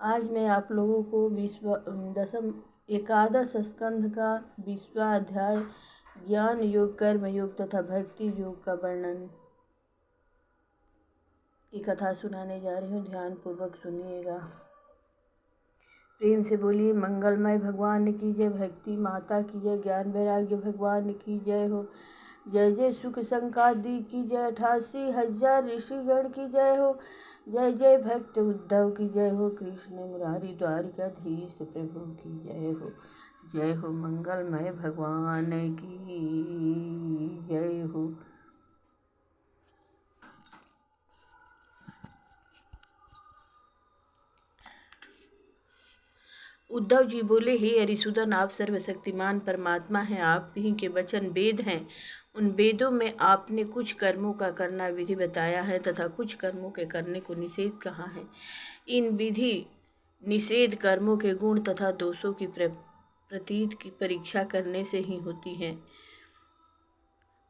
आज मैं आप लोगों को एकादश स्कंध का 20वां अध्याय ज्ञान योग, कर्म योग तथा भक्ति योग का वर्णन की कथा सुनाने जा रही हूँ। ध्यान पूर्वक सुनिएगा। प्रेम से बोलिए मंगलमय भगवान की जय, भक्ति माता की जय, ज्ञान वैराग्य भगवान की जय हो। जय जय सुख संकादी की जय, 88,000 ऋषिगण की जय हो। जय जय भक्त उद्धव की जय हो, कृष्ण मुरारी द्वारिकाधीश प्रभु की जय हो। जय हो मंगलमय भगवान की जय हो। उद्धव जी बोले, हे हरिसूदन, आप सर्वशक्तिमान परमात्मा हैं। आप ही के वचन वेद हैं। उन वेदों में आपने कुछ कर्मों का करना विधि बताया है तथा कुछ कर्मों के करने को निषेध कहा है। इन विधि निषेध कर्मों के गुण तथा दोषों की प्रतीत की परीक्षा करने से ही होती है।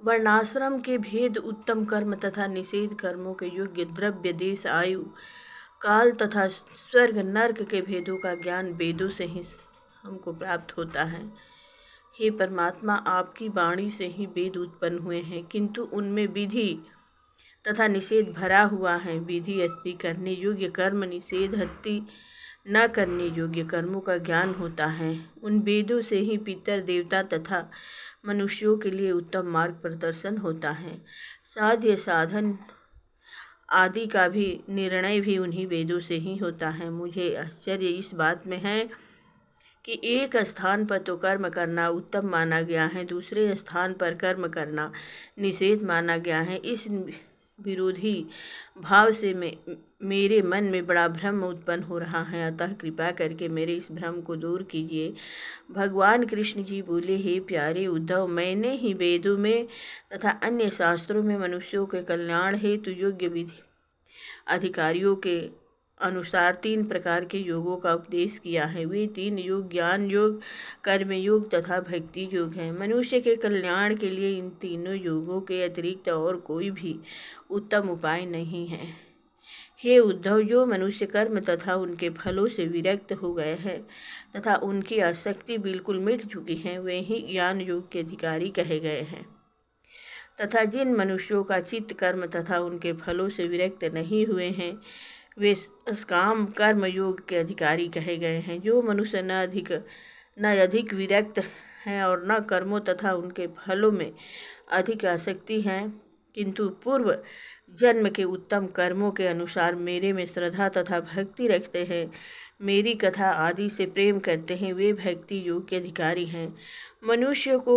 वर्णाश्रम के भेद, उत्तम कर्म तथा निषेध कर्मों के योग्य द्रव्य, देश, आयु, काल तथा स्वर्ग नर्क के भेदों का ज्ञान वेदों से ही हमको प्राप्त होता है। हे परमात्मा, आपकी वाणी से ही वेद उत्पन्न हुए हैं, किंतु उनमें विधि तथा निषेध भरा हुआ है। विधि अति करने योग्य कर्म, निषेध अति न करने योग्य कर्मों का ज्ञान होता है। उन वेदों से ही पितर, देवता तथा मनुष्यों के लिए उत्तम मार्ग प्रदर्शन होता है। साध्य, साधन आदि का भी निर्णय भी उन्हीं वेदों से ही होता है। मुझे आश्चर्य इस बात में है कि एक स्थान पर तो कर्म करना उत्तम माना गया है, दूसरे स्थान पर कर्म करना निषेध माना गया है। इस विरोधी भाव से मेरे मन में बड़ा भ्रम उत्पन्न हो रहा है, अतः कृपा करके मेरे इस भ्रम को दूर कीजिए। भगवान कृष्ण जी बोले, हे प्यारे उद्धव, मैंने ही वेदों में तथा अन्य शास्त्रों में मनुष्यों के कल्याण हेतु योग्य विधि अधिकारियों के अनुसार 3 प्रकार के योगों का उपदेश किया है। वे 3 योग ज्ञान योग, कर्म योग तथा भक्ति योग हैं। मनुष्य के कल्याण के लिए इन तीनों योगों के अतिरिक्त और कोई भी उत्तम उपाय नहीं है। हे उद्धव, जो मनुष्य कर्म तथा उनके फलों से विरक्त हो गए हैं तथा उनकी आसक्ति बिल्कुल मिट चुकी है, वे ही ज्ञान योग के अधिकारी कहे गए हैं। तथा जिन मनुष्यों का चित्त कर्म तथा उनके फलों से विरक्त नहीं हुए हैं, वे सकाम कर्म योग के अधिकारी कहे गए हैं। जो मनुष्य न अधिक विरक्त हैं और न कर्मों तथा उनके फलों में अधिक आसक्ति है, किंतु पूर्व जन्म के उत्तम कर्मों के अनुसार मेरे में श्रद्धा तथा भक्ति रखते हैं, मेरी कथा आदि से प्रेम करते हैं, वे भक्ति योग के अधिकारी हैं। मनुष्य को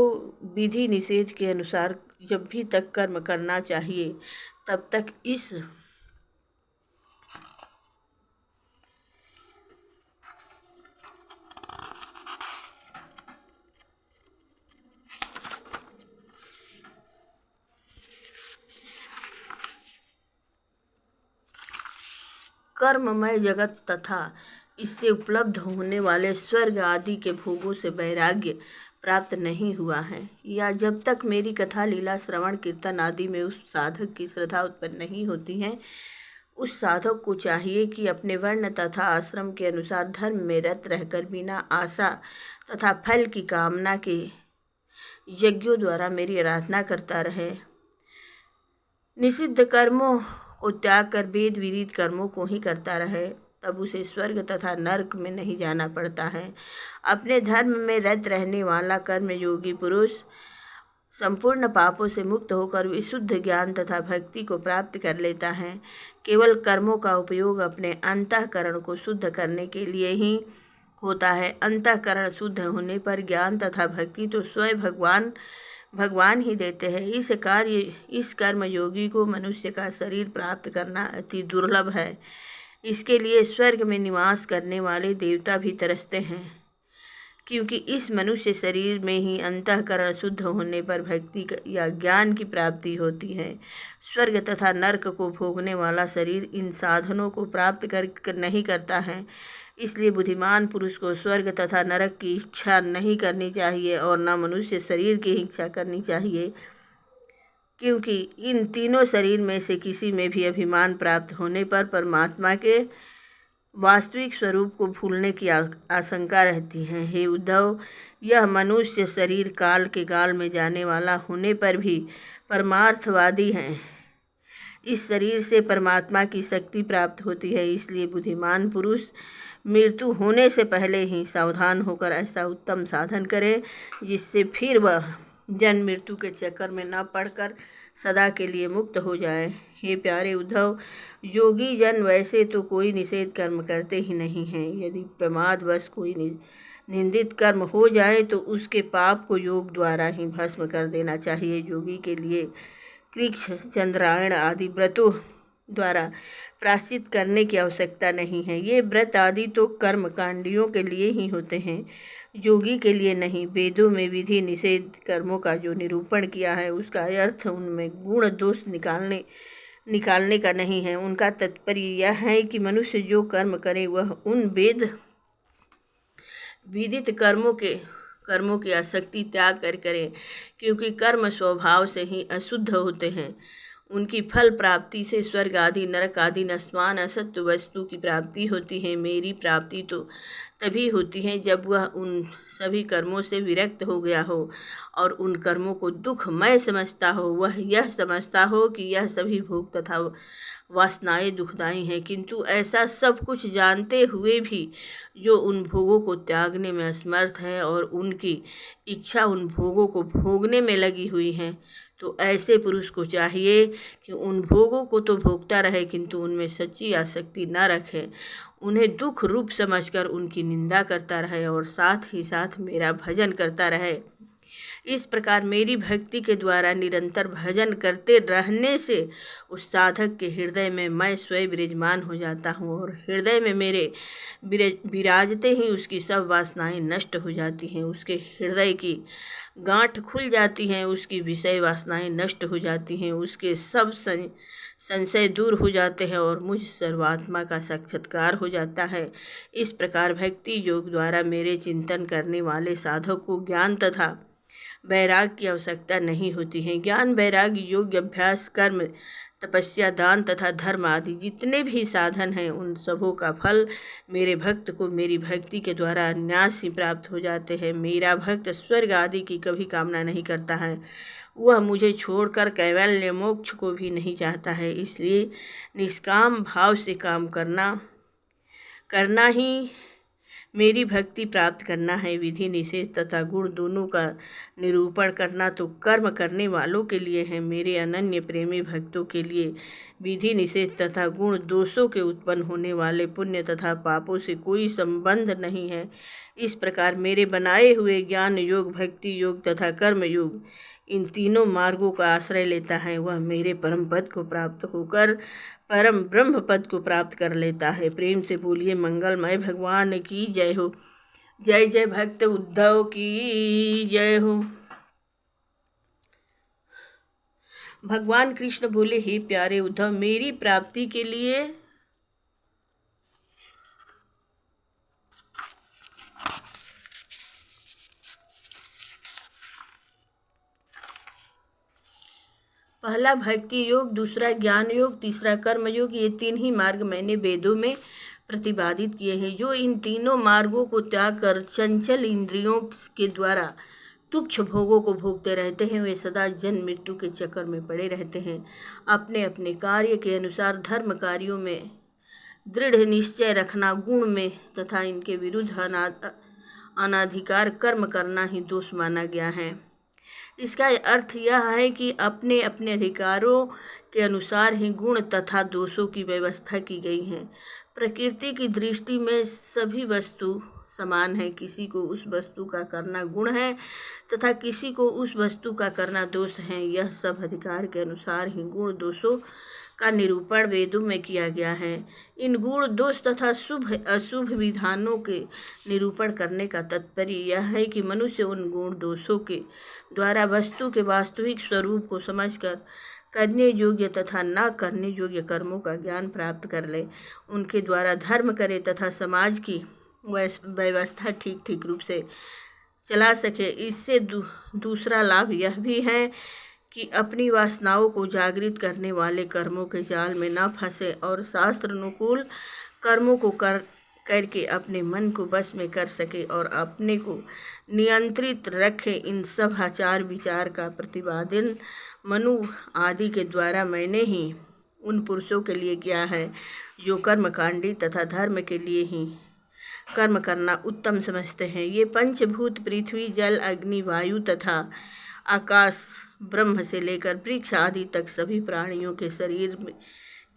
विधि निषेध के अनुसार जब भी तक कर्म करना चाहिए, तब तक इस कर्ममय जगत तथा इससे उपलब्ध होने वाले स्वर्ग आदि के भोगों से वैराग्य प्राप्त नहीं हुआ है, या जब तक मेरी कथा, लीला, श्रवण, कीर्तन आदि में उस साधक की श्रद्धा उत्पन्न नहीं होती है। उस साधक को चाहिए कि अपने वर्ण तथा आश्रम के अनुसार धर्म में रत रहकर बिना आशा तथा फल की कामना के यज्ञों द्वारा मेरी आराधना करता रहे। निषिद्ध कर्मों को त्याग कर वेद विदित कर्मों को ही करता रहे, तब उसे स्वर्ग तथा नरक में नहीं जाना पड़ता है। अपने धर्म में रत रहने वाला कर्म योगी पुरुष संपूर्ण पापों से मुक्त होकर विशुद्ध ज्ञान तथा भक्ति को प्राप्त कर लेता है। केवल कर्मों का उपयोग अपने अंतःकरण को शुद्ध करने के लिए ही होता है। अंतःकरण शुद्ध होने पर ज्ञान तथा भक्ति तो स्वयं भगवान ही देते हैं। इस कर्म योगी को मनुष्य का शरीर प्राप्त करना अति दुर्लभ है। इसके लिए स्वर्ग में निवास करने वाले देवता भी तरसते हैं, क्योंकि इस मनुष्य शरीर में ही अंतःकरण शुद्ध होने पर भक्ति या ज्ञान की प्राप्ति होती है। स्वर्ग तथा नरक को भोगने वाला शरीर इन साधनों को प्राप्त कर नहीं करता है। इसलिए बुद्धिमान पुरुष को स्वर्ग तथा नरक की इच्छा नहीं करनी चाहिए और न मनुष्य शरीर की इच्छा करनी चाहिए, क्योंकि इन तीनों शरीर में से किसी में भी अभिमान प्राप्त होने पर परमात्मा के वास्तविक स्वरूप को भूलने की आशंका रहती है। हे उद्धव, यह मनुष्य शरीर काल के गाल में जाने वाला होने पर भी परमार्थवादी है। इस शरीर से परमात्मा की शक्ति प्राप्त होती है, इसलिए बुद्धिमान पुरुष मृत्यु होने से पहले ही सावधान होकर ऐसा उत्तम साधन करे जिससे फिर वह जन्म मृत्यु के चक्कर में न पड़कर सदा के लिए मुक्त हो जाए। हे प्यारे उद्धव, योगी जन वैसे तो कोई निषेध कर्म करते ही नहीं हैं। यदि प्रमादवश कोई निंदित कर्म हो जाए तो उसके पाप को योग द्वारा ही भस्म कर देना चाहिए। योगी के लिए कृच्छ, चंद्रायण आदि व्रतों द्वारा प्रायश्चित करने की आवश्यकता नहीं है। ये व्रत आदि तो कर्मकांडियों के लिए ही होते हैं, योगी के लिए नहीं। वेदों में विधि निषेध कर्मों का जो निरूपण किया है उसका अर्थ उनमें गुण दोष निकालने का नहीं है। उनका तात्पर्य यह है कि मनुष्य जो कर्म करे वह उन वेद विदित कर्मों की आसक्ति त्याग कर करें, क्योंकि कर्म स्वभाव से ही अशुद्ध होते हैं। उनकी फल प्राप्ति से स्वर्ग आदि, नरक आदि, नश्वान असत्य वस्तु की प्राप्ति होती है। मेरी प्राप्ति तो तभी होती है जब वह उन सभी कर्मों से विरक्त हो गया हो और उन कर्मों को दुखमय समझता हो। वह यह समझता हो कि यह सभी भोग तथा वासनाएं दुखदायी हैं, किंतु ऐसा सब कुछ जानते हुए भी जो उन भोगों को त्यागने में असमर्थ है और उनकी इच्छा उन भोगों को भोगने में लगी हुई है, तो ऐसे पुरुष को चाहिए कि उन भोगों को तो भोगता रहे किंतु उनमें सच्ची आसक्ति न रखे। उन्हें दुख रूप समझकर उनकी निंदा करता रहे और साथ ही साथ मेरा भजन करता रहे। इस प्रकार मेरी भक्ति के द्वारा निरंतर भजन करते रहने से उस साधक के हृदय में मैं स्वयं विराजमान हो जाता हूँ और हृदय में मेरे विराजते ही उसकी सब वासनाएं नष्ट हो जाती हैं। उसके हृदय की गांठ खुल जाती हैं, उसकी विषय वासनाएं नष्ट हो जाती हैं, उसके सब संशय दूर हो जाते हैं और मुझ सर्वात्मा का साक्षात्कार हो जाता है। इस प्रकार भक्ति योग द्वारा मेरे चिंतन करने वाले साधक को ज्ञान तथा वैराग की आवश्यकता नहीं होती है। ज्ञान, वैराग, योग, अभ्यास, कर्म, तपस्या, दान तथा धर्म आदि जितने भी साधन हैं उन सबों का फल मेरे भक्त को मेरी भक्ति के द्वारा न्यास ही प्राप्त हो जाते हैं। मेरा भक्त स्वर्ग आदि की कभी कामना नहीं करता है, वह मुझे छोड़कर कैवल्य मोक्ष को भी नहीं चाहता है। इसलिए निष्काम भाव से काम करना ही मेरी भक्ति प्राप्त करना है। विधि निषेध तथा गुण दोनों का निरूपण करना तो कर्म करने वालों के लिए है। मेरे अनन्य प्रेमी भक्तों के लिए विधि निषेध तथा गुण दोषों के उत्पन्न होने वाले पुण्य तथा पापों से कोई संबंध नहीं है। इस प्रकार मेरे बनाए हुए ज्ञान योग, भक्ति योग तथा कर्म योग इन तीनों मार्गों का आश्रय लेता है, वह मेरे परम पद को प्राप्त होकर परम ब्रह्म पद को प्राप्त कर लेता है। प्रेम से बोलिए मंगलमय भगवान की जय हो। जय जय भक्त उद्धव की जय हो। भगवान कृष्ण बोले, हे प्यारे उद्धव, मेरी प्राप्ति के लिए पहला भक्ति योग, दूसरा ज्ञान योग, तीसरा कर्म योग, ये तीन ही मार्ग मैंने वेदों में प्रतिपादित किए हैं। जो इन तीनों मार्गों को त्याग कर चंचल इंद्रियों के द्वारा तुच्छ भोगों को भोगते रहते हैं, वे सदा जन्म मृत्यु के चक्कर में पड़े रहते हैं। अपने अपने कार्य के अनुसार धर्म कार्यों में दृढ़ निश्चय रखना गुण में तथा इनके विरुद्ध अनाधिकार कर्म करना ही दोष माना गया है। इसका अर्थ यह है कि अपने अपने अधिकारों के अनुसार ही गुण तथा दोषों की व्यवस्था की गई है। प्रकृति की दृष्टि में सभी वस्तु समान है। किसी को उस वस्तु का करना गुण है तथा किसी को उस वस्तु का करना दोष है। यह सब अधिकार के अनुसार ही गुण दोषों का निरूपण वेदों में किया गया है। इन गुण दोष तथा शुभ अशुभ विधानों के निरूपण करने का तात्पर्य यह है कि मनुष्य उन गुण दोषों के द्वारा वस्तु के वास्तविक स्वरूप को समझकर करने योग्य तथा न करने योग्य कर्मों का ज्ञान प्राप्त कर ले, उनके द्वारा धर्म करे तथा समाज की व्यवस्था ठीक रूप से चला सके। इससे दूसरा लाभ यह भी है कि अपनी वासनाओं को जागृत करने वाले कर्मों के जाल में न फंसे और शास्त्र अनुकूल कर्मों को करके अपने मन को बस में कर सके और अपने को नियंत्रित रखे। इन सब आचार विचार का प्रतिपादन मनु आदि के द्वारा मैंने ही उन पुरुषों के लिए किया है जो कर्मकांडी तथा धर्म के लिए ही कर्म करना उत्तम समझते हैं। ये पंचभूत पृथ्वी, जल, अग्नि, वायु तथा आकाश, ब्रह्म से लेकर वृक्ष आदि तक सभी प्राणियों के शरीर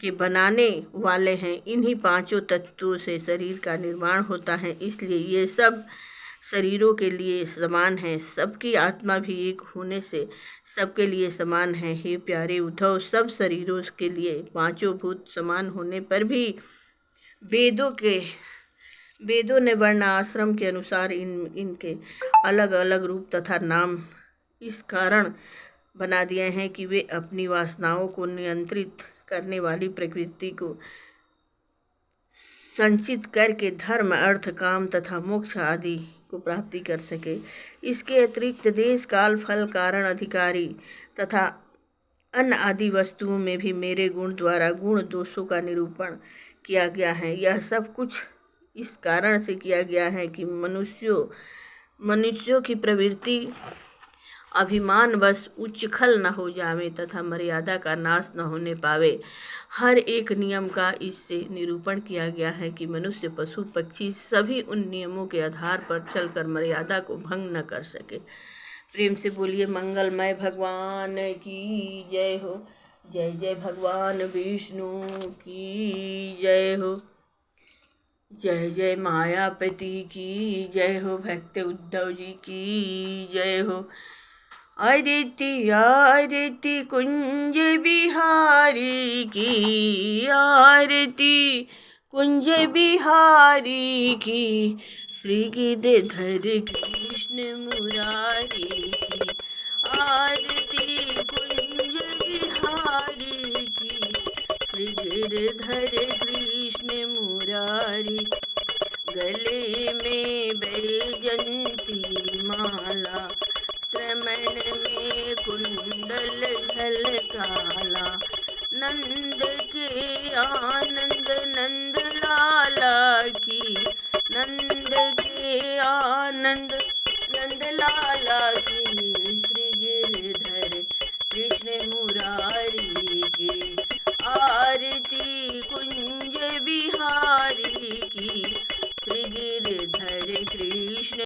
के बनाने वाले हैं। इन्हीं पांचों तत्वों से शरीर का निर्माण होता है, इसलिए ये सब शरीरों के लिए समान है। सबकी आत्मा भी एक होने से सबके लिए समान है। हे प्यारे उद्धव, सब शरीरों के लिए पांचों भूत समान होने पर भी वेदों ने वर्ण आश्रम के अनुसार इनके अलग अलग रूप तथा नाम इस कारण बना दिए हैं कि वे अपनी वासनाओं को नियंत्रित करने वाली प्रकृति को संचित करके धर्म, अर्थ, काम तथा मोक्ष आदि को प्राप्ति कर सके। इसके अतिरिक्त देश, काल, फल, कारण, अधिकारी तथा अन्य आदि वस्तुओं में भी मेरे गुण द्वारा गुण दोषों का निरूपण किया गया है। यह सब कुछ इस कारण से किया गया है कि मनुष्यों की प्रवृत्ति अभिमान बस उच्छृंखल न हो जावे तथा मर्यादा का नाश न होने पावे। हर एक नियम का इससे निरूपण किया गया है कि मनुष्य, पशु, पक्षी सभी उन नियमों के आधार पर चलकर मर्यादा को भंग न कर सके। प्रेम से बोलिए मंगलमय भगवान की जय हो। जय जय भगवान विष्णु की जय हो। जय जय मायापति की जय हो। भक्त उद्धव जी की जय हो। आरती कुंज बिहारी की, आरती कुंज बिहारी की, श्री गिरधर कृष्ण मुरारी की, आरती कुंज बिहारी की, श्री गिरधर कृष्ण मुरारी। गले में बैजंती माला, श्रमण में कुंडल झलकाला, नंद के आनंद नंद लाला की, नंद के आनंद नंद लाला की।